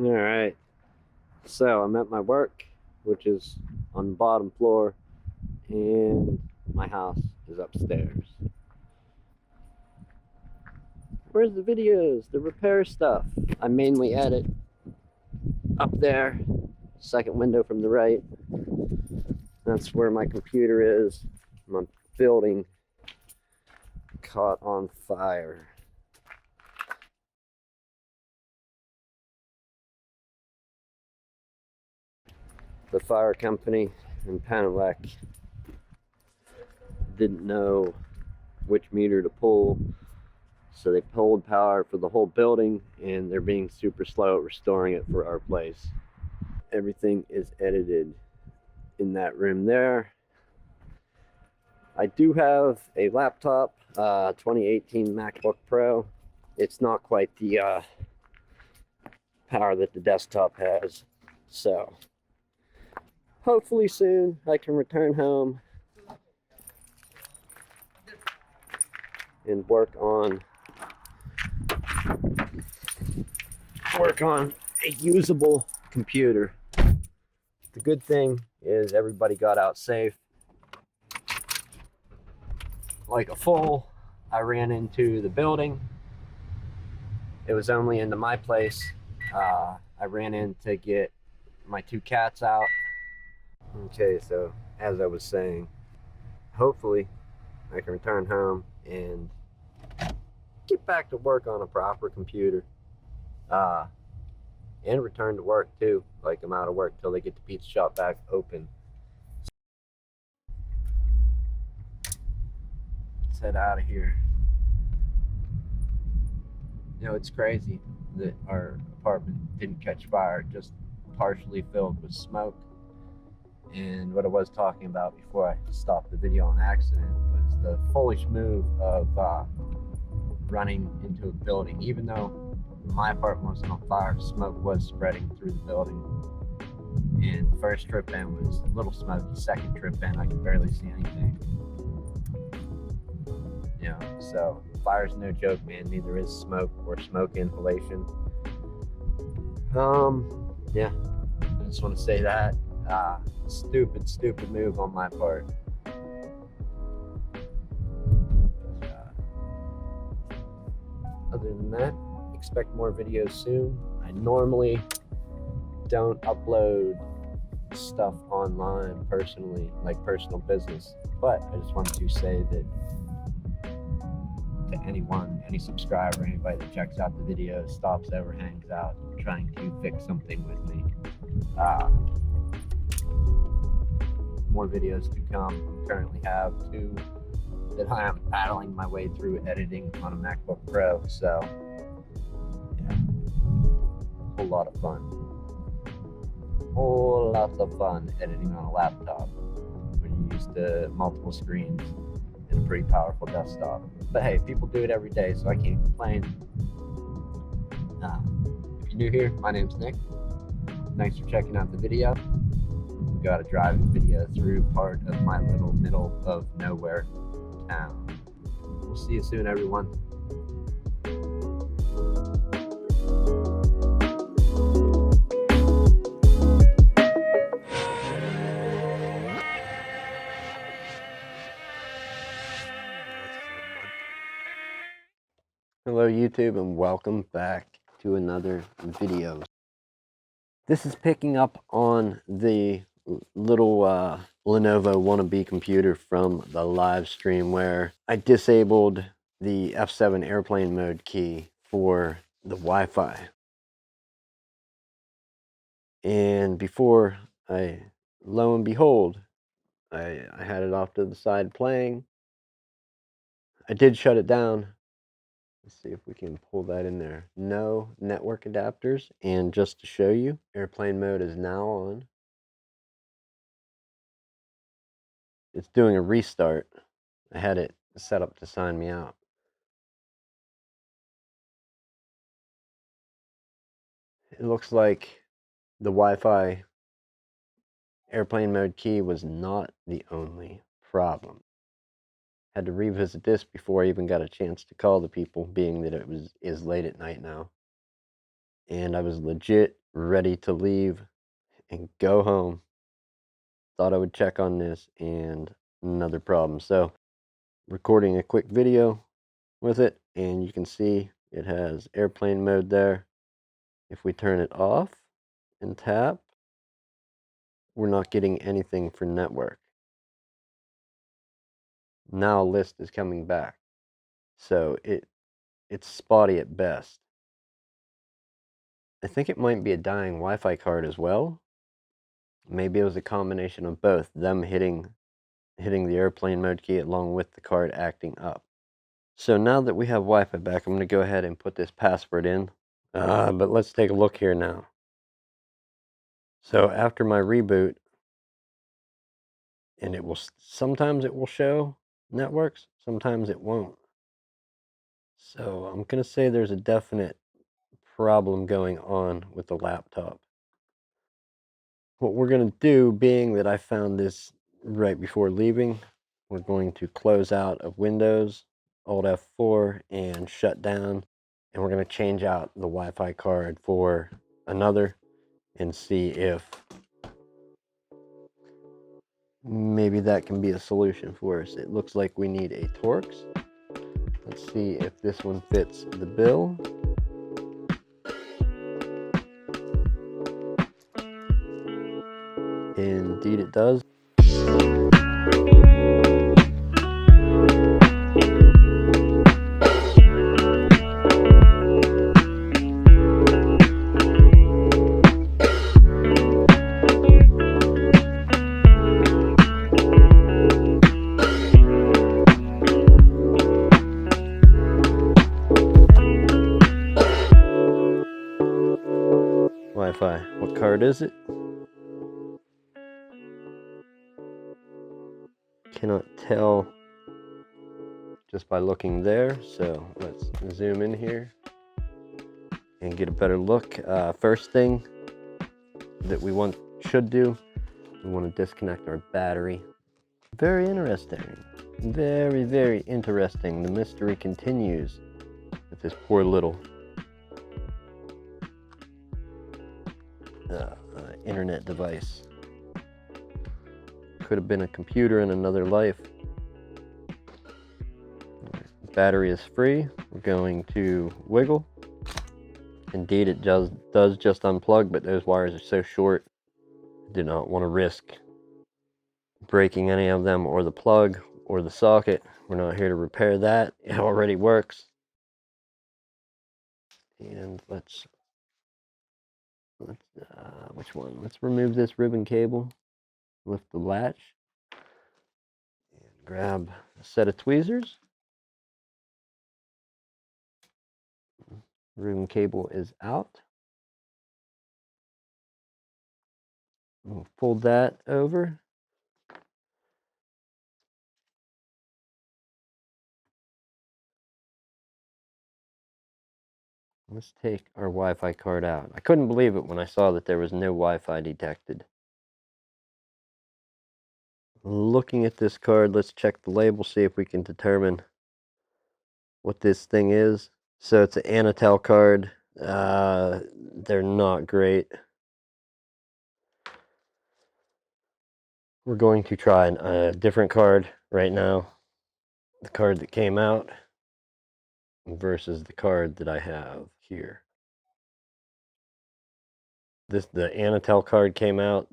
All right, so I'm at my work, which is on the bottom floor, and my house is upstairs. Where's the videos, the repair stuff? I mainly edit up there, second window from the right. That's where my computer is. My building caught on fire. The fire company in Panelec didn't know which meter to pull, so they pulled power for the whole building, and they're being super slow at restoring it for our place. Everything is edited in that room there. I do have a laptop, 2018 MacBook Pro. It's not quite the power that the desktop has, so hopefully soon I can return home and work on a usable computer. The good thing is everybody got out safe. Like a fool, I ran into the building. It was only into my place. I ran in to get my 2 cats out. Okay, so as I was saying, hopefully I can return home and get back to work on a proper computer. And return to work too. Like, I'm out of work till they get the pizza shop back open. Let's head out of here. You know, it's crazy that our apartment didn't catch fire, just partially filled with smoke. And what I was talking about before I stopped the video on accident was the foolish move of running into a building. Even though my apartment wasn't on fire, smoke was spreading through the building. And the first trip in was a little smoky. Second trip in, I could barely see anything. You know, so fire's no joke, man. Neither is smoke or smoke inhalation. Yeah, I just want to say that. Stupid move on my part. Other than that, expect more videos soon. I normally don't upload stuff online personally, like personal business, but I just wanted to say that to anyone, any subscriber, anybody that checks out the video, stops over, hangs out, trying to fix something with me. More videos to come. I currently have 2 that I am battling my way through editing on a MacBook Pro, so yeah, a whole lot of fun. Whole lots of fun editing on a laptop when you're used to multiple screens and a pretty powerful desktop. But hey, people do it every day, so I can't complain. If you're new here, my name's Nick. Thanks for checking out the video. We got a driving video through part of my little middle of nowhere town. We'll see you soon, everyone. Hello YouTube, and welcome back to another video. This is picking up on the little Lenovo wannabe computer from the live stream where I disabled the F7 airplane mode key for the Wi-Fi. And before lo and behold, I had it off to the side playing. I did shut it down. Let's see if we can pull that in there. No network adapters. And just to show you, airplane mode is now on. It's doing a restart. I had it set up to sign me out. It looks like the Wi-Fi airplane mode key was not the only problem. Had to revisit this before I even got a chance to call the people, being that it is late at night now. And I was legit ready to leave and go home. Thought I would check on this, and another problem. So recording a quick video with it, and you can see it has airplane mode there. If we turn it off and tap, we're not getting anything for network. Now a list is coming back. So it's spotty at best. I think it might be a dying Wi-Fi card as well. Maybe it was a combination of both, them hitting the airplane mode key along with the card acting up. So now that we have Wi-Fi back, I'm going to go ahead and put this password in. But let's take a look here now. So after my reboot, and sometimes it will show networks, sometimes it won't. So I'm going to say there's a definite problem going on with the laptop. What we're going to do, being that I found this right before leaving, we're going to close out of Windows, Alt F4, and shut down. And we're going to change out the Wi-Fi card for another and see if maybe that can be a solution for us. It looks like we need a Torx. Let's see if this one fits the bill. Indeed it does. Wi-Fi. What card is it? Cannot tell just by looking there. So let's zoom in here and get a better look. First thing that we should do, we want to disconnect our battery. Very interesting. Very, very interesting. The mystery continues with this poor little internet device. Could have been a computer in another life. Battery is free. We're going to wiggle. Indeed, it does just unplug, but those wires are so short, I did not want to risk breaking any of them, or the plug or the socket. We're not here to repair that. It already works. And let's which one? Let's remove this ribbon cable, lift the latch, and grab a set of tweezers. Ribbon cable is out. We'll fold that over. Let's take our Wi-Fi card out. I couldn't believe it when I saw that there was no Wi-Fi detected. Looking at this card, let's check the label, see if we can determine what this thing is. So it's an Anatel card. They're not great. We're going to try a different card right now. The card that came out versus the card that I have here. The Anatel card came out.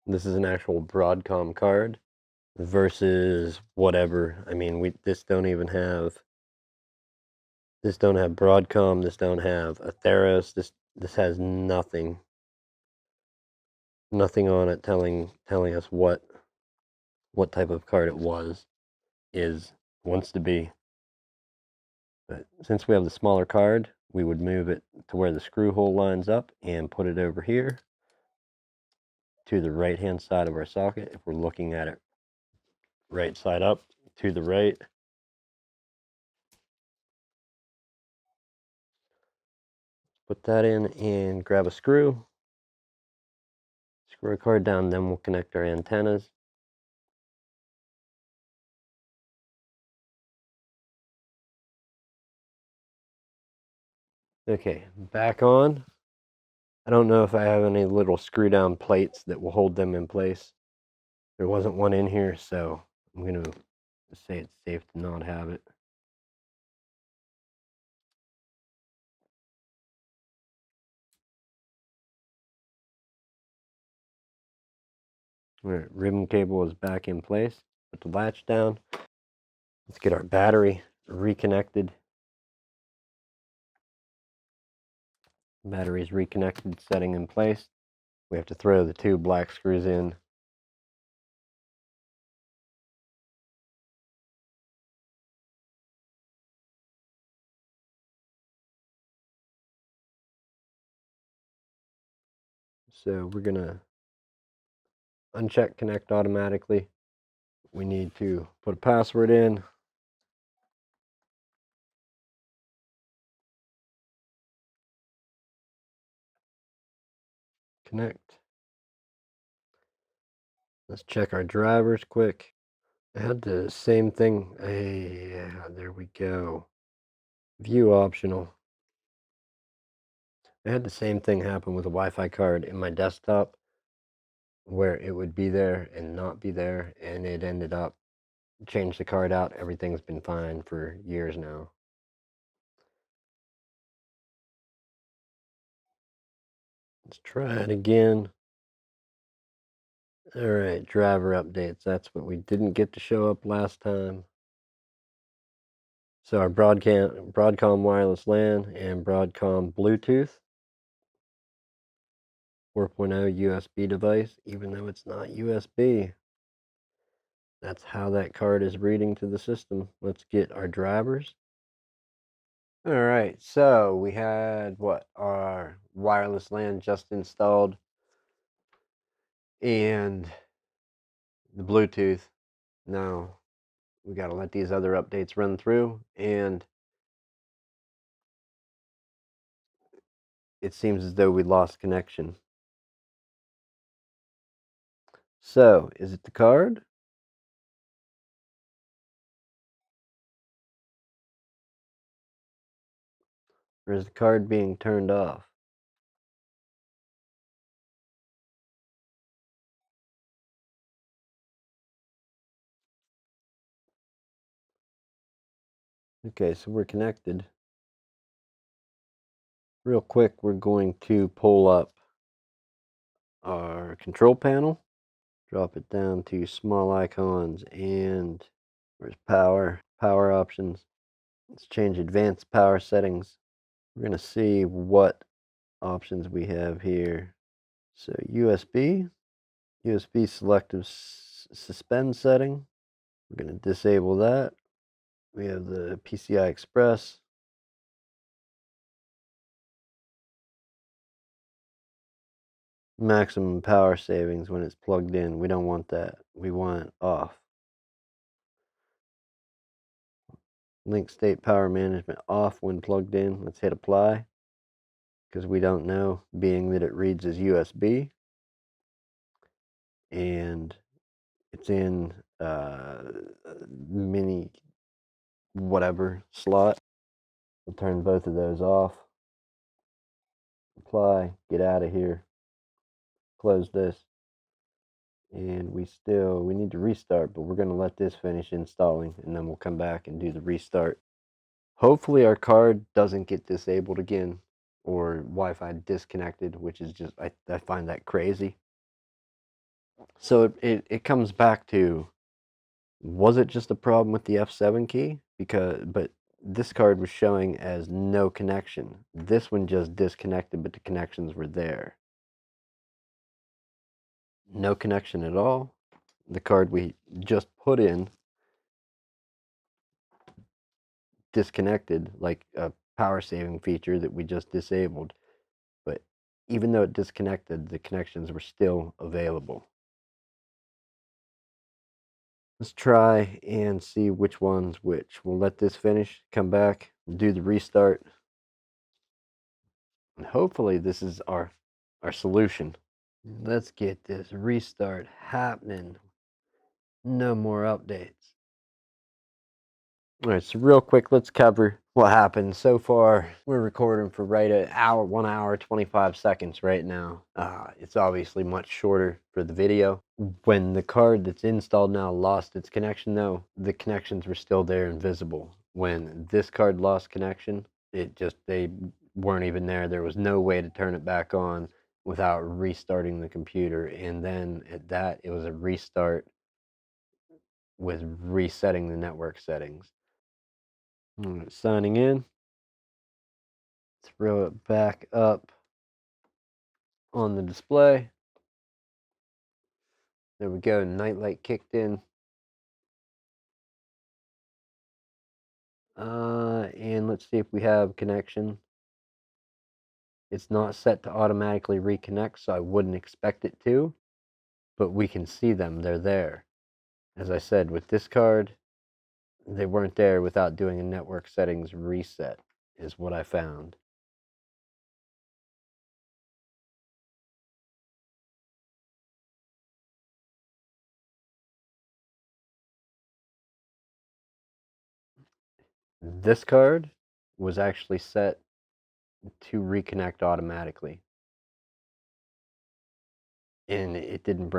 This is an actual Broadcom card versus whatever. I mean, this don't have Broadcom. This don't have Atheros. This has nothing on it telling us what type of card it wants to be. But since we have the smaller card, we would move it to where the screw hole lines up and put it over here to the right hand side of our socket. If we're looking at it right side up to the right, put that in and grab a screw, screw our card down, then we'll connect our antennas. Okay, back on. I don't know if I have any little screw down plates that will hold them in place. There wasn't one in here, so I'm going to say it's safe to not have it. All right, ribbon cable is back in place. Put the latch down. Let's get our battery reconnected. Battery's reconnected, setting in place. We have to throw the two black screws in. So we're gonna uncheck connect automatically. We need to put a password in. Connect. Let's check our drivers quick. I had the same thing. Yeah, there we go. View optional. I had the same thing happen with a Wi-Fi card in my desktop where it would be there and not be there, and it ended up changed the card out. Everything's been fine for years now. Let's try it again. All right, driver updates. That's what we didn't get to show up last time. So our Broadcom wireless LAN and Broadcom Bluetooth 4.0 USB device, even though it's not USB. That's how that card is reading to the system. Let's get our drivers. All right, so we had our wireless LAN just installed and the Bluetooth. Now we got to let these other updates run through, and it seems as though we lost connection. So, is it the card? Or is the card being turned off? Okay, so we're connected. Real quick, we're going to pull up our control panel, drop it down to small icons, and where's power? Power options. Let's change advanced power settings. We're going to see what options we have here. So USB selective suspend setting. We're going to disable that. We have the PCI Express. Maximum power savings when it's plugged in. We don't want that. We want it off. Link state power management off when plugged in. Let's hit apply because we don't know, being that it reads as USB and it's in mini whatever slot. We'll turn both of those off. Apply, get out of here, close this, and we need to restart, but we're going to let this finish installing and then we'll come back and do the restart. Hopefully our card doesn't get disabled again or Wi-Fi disconnected, which is just, I find that crazy. So it comes back to, was it just a problem with the F7 key? But this card was showing as no connection. This one just disconnected, but the connections were there. No connection at all. The card we just put in disconnected, like a power saving feature that we just disabled. But even though it disconnected, the connections were still available. Let's try and see which one's which. We'll let this finish, come back, do the restart, and hopefully this is our solution. Let's get this restart happening. No more updates. All right, so real quick, let's cover what happened so far. We're recording for right at 1 hour 25 seconds right now. It's obviously much shorter for the video. When the card that's installed now lost its connection, though, the connections were still there and visible. When this card lost connection, they weren't even there. There was no way to turn it back on without restarting the computer. And then at that, it was a restart with resetting the network settings. Signing in. Throw it back up on the display. There we go. Nightlight kicked in. And let's see if we have connection. It's not set to automatically reconnect, so I wouldn't expect it to. But we can see them. They're there. As I said, with this card, they weren't there without doing a network settings reset, is what I found. This card was actually set to reconnect automatically. And it didn't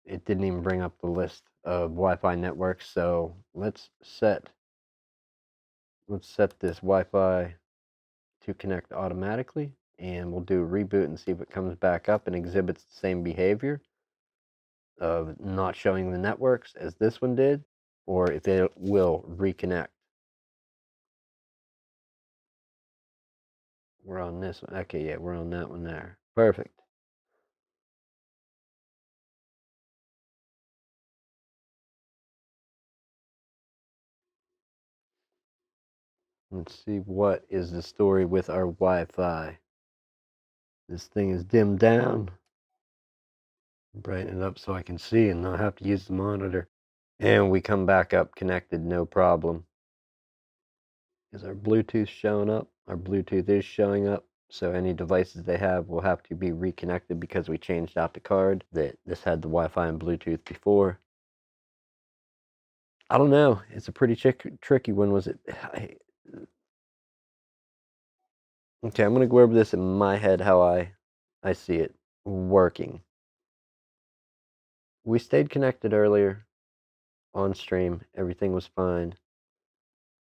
even bring up the list of Wi-Fi networks. So let's set this Wi-Fi to connect automatically, and we'll do a reboot and see if it comes back up and exhibits the same behavior of not showing the networks as this one did, or if it will reconnect. We're on this one. Okay, yeah, we're on that one there. Perfect. Let's see what is the story with our Wi-Fi. This thing is dimmed down. Brighten it up so I can see and not have to use the monitor. And we come back up connected, no problem. Is our Bluetooth showing up? Our Bluetooth is showing up. So any devices they have will have to be reconnected because we changed out the card. This had the Wi-Fi and Bluetooth before. I don't know. It's a pretty tricky one. Was it? Okay, I'm gonna go over this in my head how I see it working. We stayed connected earlier on stream. Everything was fine.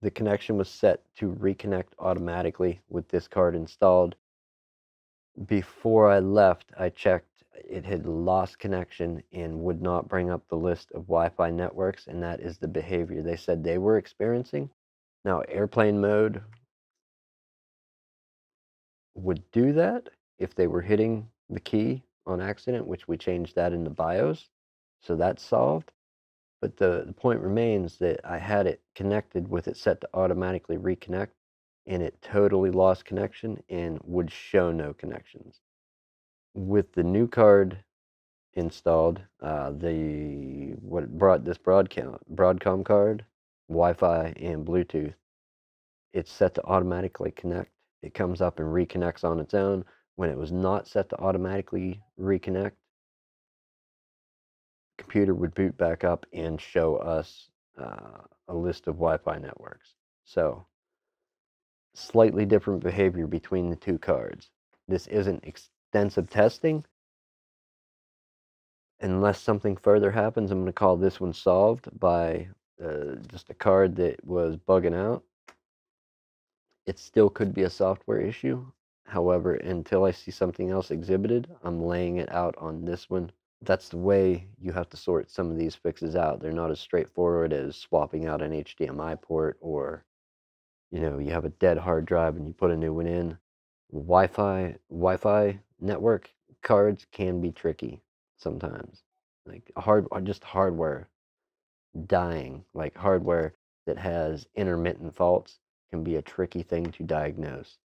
The connection was set to reconnect automatically with this card installed. Before I left, I checked. It had lost connection and would not bring up the list of Wi-Fi networks, and that is the behavior they said they were experiencing. Now, airplane mode would do that if they were hitting the key on accident, which we changed that in the BIOS, so that's solved. But the point remains that I had it connected with it set to automatically reconnect, and it totally lost connection and would show no connections. With the new card installed, what brought this Broadcom card, Wi-Fi and Bluetooth, it's set to automatically connect. It comes up and reconnects on its own. When it was not set to automatically reconnect, computer would boot back up and show us a list of Wi-Fi networks. So slightly different behavior between the two cards. This isn't extensive testing. Unless something further happens, I'm going to call this one solved by just a card that was bugging out. It still could be a software issue. However, until I see something else exhibited, I'm laying it out on this one. That's the way you have to sort some of these fixes out. They're not as straightforward as swapping out an HDMI port, or you have a dead hard drive and you put a new one in. Wi-Fi network cards can be tricky sometimes. Like just hardware dying, like hardware that has intermittent faults can be a tricky thing to diagnose.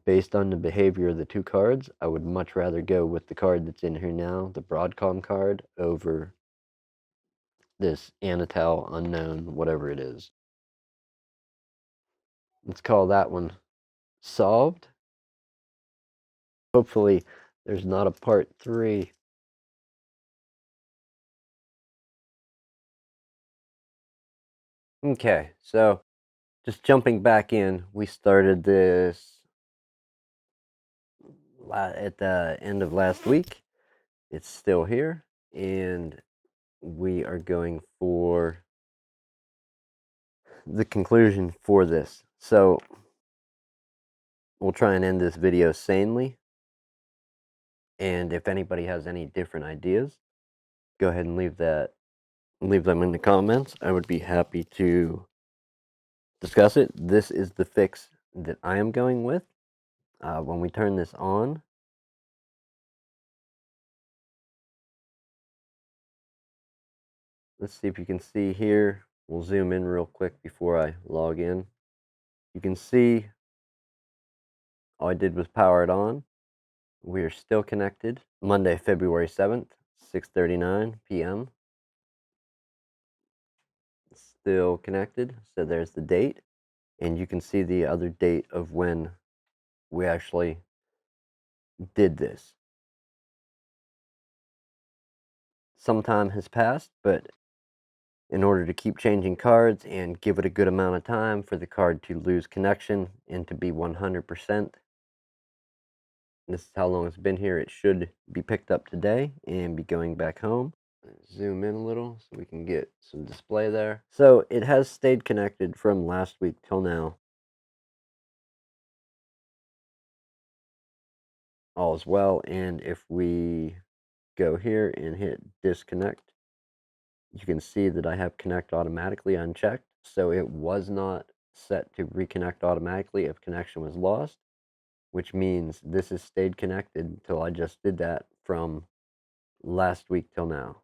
Based on the behavior of the two cards, I would much rather go with the card that's in here now, the Broadcom card, over this Anatel unknown, whatever it is. Let's call that one solved. Hopefully there's not a part 3. Okay, so Just jumping back in, we started this at the end of last week. It's still here, and we are going for the conclusion for this. So we'll try and end this video sanely, and if anybody has any different ideas, go ahead and leave them in the comments. I would be happy to discuss it. This is the fix that I am going with. When we turn this on, let's see if you can see here. We'll zoom in real quick before I log in. You can see all I did was power it on. We are still connected. Monday, February 7th, 6:39 p.m. Still connected. So there's the date. And you can see the other date of when we actually did this. Some time has passed, but in order to keep changing cards and give it a good amount of time for the card to lose connection and to be 100%, this is how long it's been here. It should be picked up today and be going back home. Zoom in a little so we can get some display there. So it has stayed connected from last week till now. All is well, and if we go here and hit disconnect, you can see that I have connect automatically unchecked, so it was not set to reconnect automatically if connection was lost, which means this has stayed connected until I just did that from last week till now.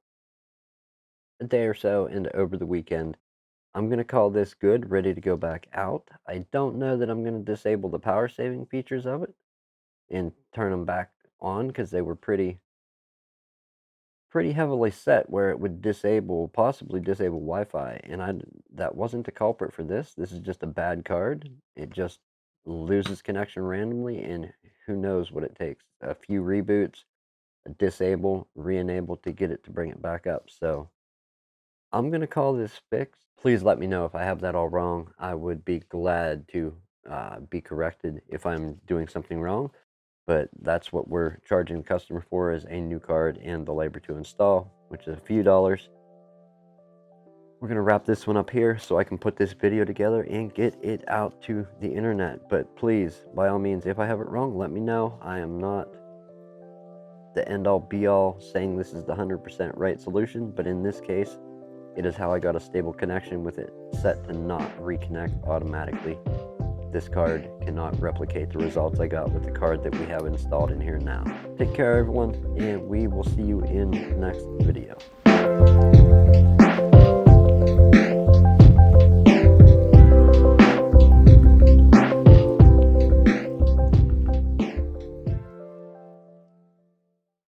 A day or so and over the weekend, I'm going to call this good, ready to go back out. I don't know that I'm going to disable the power saving features of it and turn them back on because they were pretty heavily set where it would possibly disable Wi-Fi, and that wasn't the culprit for this. This is just a bad card. It just loses connection randomly, and who knows what it takes. A few reboots, disable, re-enable to get it to bring it back up. So I'm going to call this fixed. Please let me know if I have that all wrong. I would be glad to be corrected if I'm doing something wrong. But that's what we're charging the customer for, is a new card and the labor to install, which is a few dollars. We're going to wrap this one up here so I can put this video together and get it out to the internet. But please, by all means, if I have it wrong, let me know. I am not the end-all be-all saying this is the 100% right solution, but in this case, it is how I got a stable connection with it set to not reconnect automatically. This card cannot replicate the results I got with the card that we have installed in here now. Take care, everyone, and we will see you in the next video.